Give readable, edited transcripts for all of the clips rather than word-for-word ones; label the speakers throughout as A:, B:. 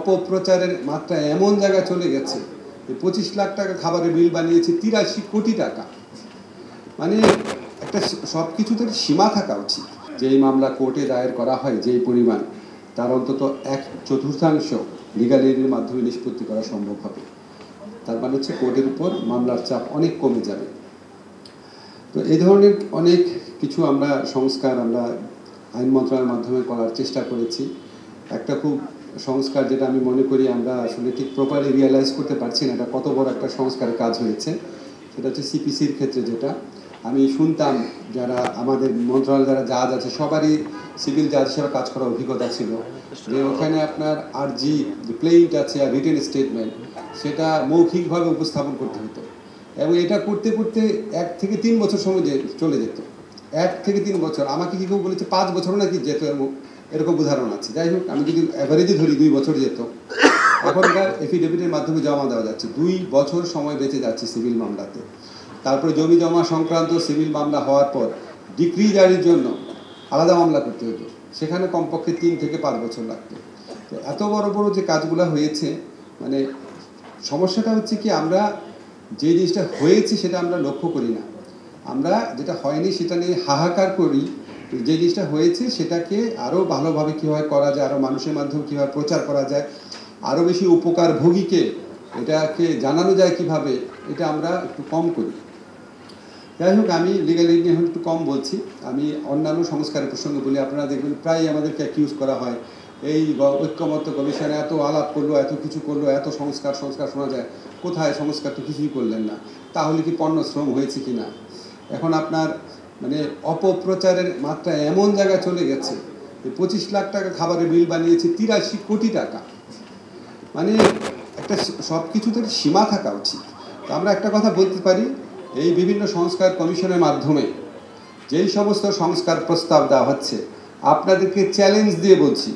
A: অপপ্রচারের মাত্রা এমন জায়গায় চলে গেছে যে 25 লাখ টাকা খাবারের বিল বানিয়েছে 83 কোটি টাকা। মানে একটা সব কিছুতে সীমা থাকা উচিত। যেই মামলা কোর্টে দায়ের করা হয় যেই পরিমাণ, তার অন্তত 1/4 লিগাল এডের মাধ্যমে নিষ্পত্তি করা সম্ভব হবে। তার মানে হচ্ছে কোর্টের উপর মামলার চাপ অনেক কমে যাবে। তো এই ধরনের অনেক কিছু সংস্কার আমরা আইন মন্ত্রণালয়ের মাধ্যমে করার চেষ্টা করেছি। একটা খুব সংস্কার যেটা আমি মনে করি আমরা আসলে ঠিক প্রপারলি রিয়েলাইজ করতে পারছি না এটা কত বড় একটা সংস্কারের কাজ হয়েছে, সেটা হচ্ছে সিপিসির ক্ষেত্রে। যেটা আমি শুনতাম যারা আমাদের মন্ত্রণালয় যারা জাজ আছে সবারই সিভিল জাজ হিসেবে কাজ করার অভিজ্ঞতা ছিল, যে ওখানে আপনার আরজি যে প্লেইন্ট আছে আর রিটেন স্টেটমেন্ট সেটা মৌখিকভাবে উপস্থাপন করতে হতো, এবং এটা করতে করতে 1 থেকে 3 বছর সময় চলে যেত। 1 থেকে 3 বছর, আমাকে কি কেউ বলেছে 5 বছর নাকি যেত, এরকম উদাহরণ আছে। যাই হোক, আমি যদি অ্যাভারেজে ধরি 2 বছর যেত। এখনকার এফিডেভিটের মাধ্যমে জমা দেওয়া যাচ্ছে, 2 বছর সময় বেঁচে যাচ্ছে সিভিল মামলাতে। তারপরে জমি জমা সংক্রান্ত সিভিল মামলা হওয়ার পর ডিক্রি জারির জন্য আলাদা মামলা করতে হতো, সেখানে কমপক্ষে 3 থেকে 5 বছর লাগতো। তো এত বড় বড় যে কাজগুলো হয়েছে, মানে সমস্যাটা হচ্ছে কি, আমরা যে জিনিসটা হয়েছে সেটা আমরা লক্ষ্য করি না। আমরা যেটা হয়নি সেটা নিয়ে হাহাকার করি, যে জিনিসটা হয়েছে সেটাকে আরও ভালোভাবে কীভাবে করা যায়, আরও মানুষের মাধ্যমে কীভাবে প্রচার করা যায়, আরও বেশি উপকারভোগীকে এটাকে জানানো যায় কিভাবে, এটা আমরা একটু কম করি। যাই হোক, আমি লিগাল এইড নিয়ে একটু কম বলছি, আমি অন্যান্য সংস্কারের প্রসঙ্গে বলি। আপনারা দেখবেন প্রায় আমাদেরকে অ্যাকিউজ করা হয়, এই ঐক্যমত্য কমিশনে এত আলাপ করলো, এত কিছু করলো, এত সংস্কার শোনা যায়, কোথায় সংস্কার? তো কিছুই করলেন না। তাহলে কি পণ্য শ্রম হয়েছে কি না? এখন আপনার মানে অপপ্রচারের মাত্রা এমন জায়গায় চলে গেছে যে 25 লাখ টাকা খাবারের বিল বানিয়েছে 83 কোটি টাকা। মানে একটা সব কিছুতে সীমা থাকা উচিত। তো আমরা একটা কথা বলতে পারি, এই বিভিন্ন সংস্কার কমিশনের মাধ্যমে যেই সমস্ত সংস্কার প্রস্তাব দেওয়া হচ্ছে, আপনাদেরকে চ্যালেঞ্জ দিয়ে বলছি,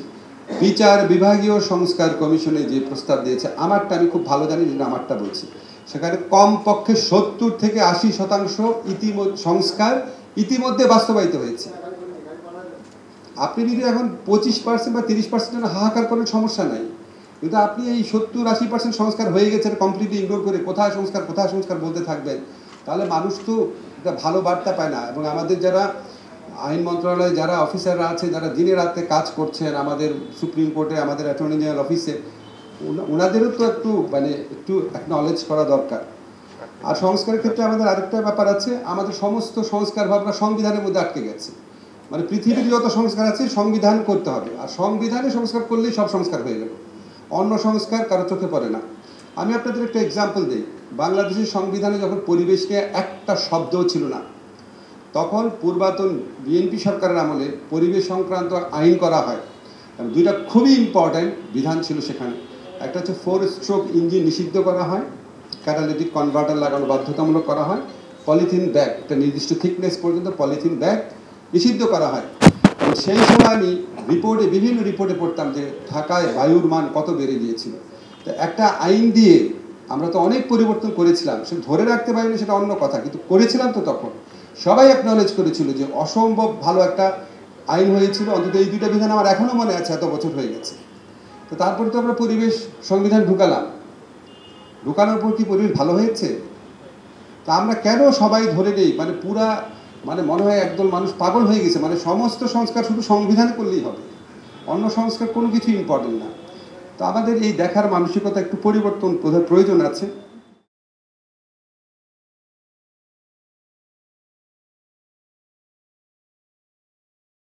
A: বিচার বিভাগীয় সংস্কার কমিশনে যে প্রস্তাব দিয়েছে, আমারটা আমি খুব ভালো জানি, যেটা আমারটা বলছি, সেখানে কমপক্ষে 70 থেকে 80% সংস্কার ইতিমধ্যে বাস্তবায়িত হয়েছে। আপনি যদি এখন 25% বা 30% জন্য হাহাকার করেন, সমস্যা নাই, কিন্তু আপনি এই 70-80% সংস্কার হয়ে গেছে কমপ্লিটলি ইগনোর করে কোথায় সংস্কার বলতে থাকবেন, তাহলে মানুষ তো একটা ভালো বার্তা পায় না। এবং আমাদের যারা আইন মন্ত্রণালয়ে যারা অফিসাররা আছে, যারা দিনে রাতে কাজ করছেন আমাদের সুপ্রিম কোর্টে, আমাদের অ্যাটর্নি জেনারেল অফিসে, ওনাদেরও তো একটু অ্যাকনলেজ করা দরকার। আর সংস্কারের ক্ষেত্রে আমাদের আরেকটা ব্যাপার আছে, আমাদের সমস্ত সংস্কার ভাবনা সংবিধানের মধ্যে আটকে গেছে। মানে পৃথিবীর যত সংস্কার আছে সংবিধান করতে হবে, আর সংবিধানে সংস্কার করলেই সব সংস্কার হয়ে গেল, অন্য সংস্কার কারো চোখে পড়ে না। আমি আপনাদের একটা এক্সাম্পল দিই। বাংলাদেশের সংবিধানে যখন পরিবেশ নিয়ে একটা শব্দও ছিল না, তখন পূর্বাতন বিএনপি সরকারের আমলে পরিবেশ সংক্রান্ত আইন করা হয়। 2টা খুবই ইম্পর্ট্যান্ট বিধান ছিল সেখানে। একটা হচ্ছে 4 স্ট্রোক ইঞ্জিন নিষিদ্ধ করা হয়, ক্যাটালিটিক কনভার্টার লাগানো বাধ্যতামূলক করা হয়, পলিথিন ব্যাগ একটা নির্দিষ্ট থিকনেস পর্যন্ত পলিথিন ব্যাগ নিষিদ্ধ করা হয়। সেই সময় আমি বিভিন্ন রিপোর্টে পড়তাম যে ঢাকায় বায়ুর মান কত বেড়ে গিয়েছিল। তো একটা আইন দিয়ে আমরা তো অনেক পরিবর্তন করেছিলাম, সে ধরে রাখতে পারিনি সেটা অন্য কথা, কিন্তু করেছিলাম তো। তখন সবাই অ্যাকনলেজ করেছিল যে অসম্ভব ভালো একটা আইন হয়েছিল। অন্তত এই 2টা বিধান আমার এখনও মনে আছে, এত বছর হয়ে গেছে। তো তারপরে তো আমরা পরিবেশ সংবিধান ঢুকানোর পর কি পরিবেশ ভালো হয়েছে? তা আমরা কেন সবাই ধরে নেই, মনে হয় একদল মানুষ পাগল হয়ে গেছে, সমস্ত সংস্কার শুধু সংবিধান করলেই হবে, অন্য সংস্কার কোনো কিছু ইম্পর্টেন্ট না। তো আমাদের এই দেখার মানসিকতা একটু পরিবর্তন প্রয়োজন আছে।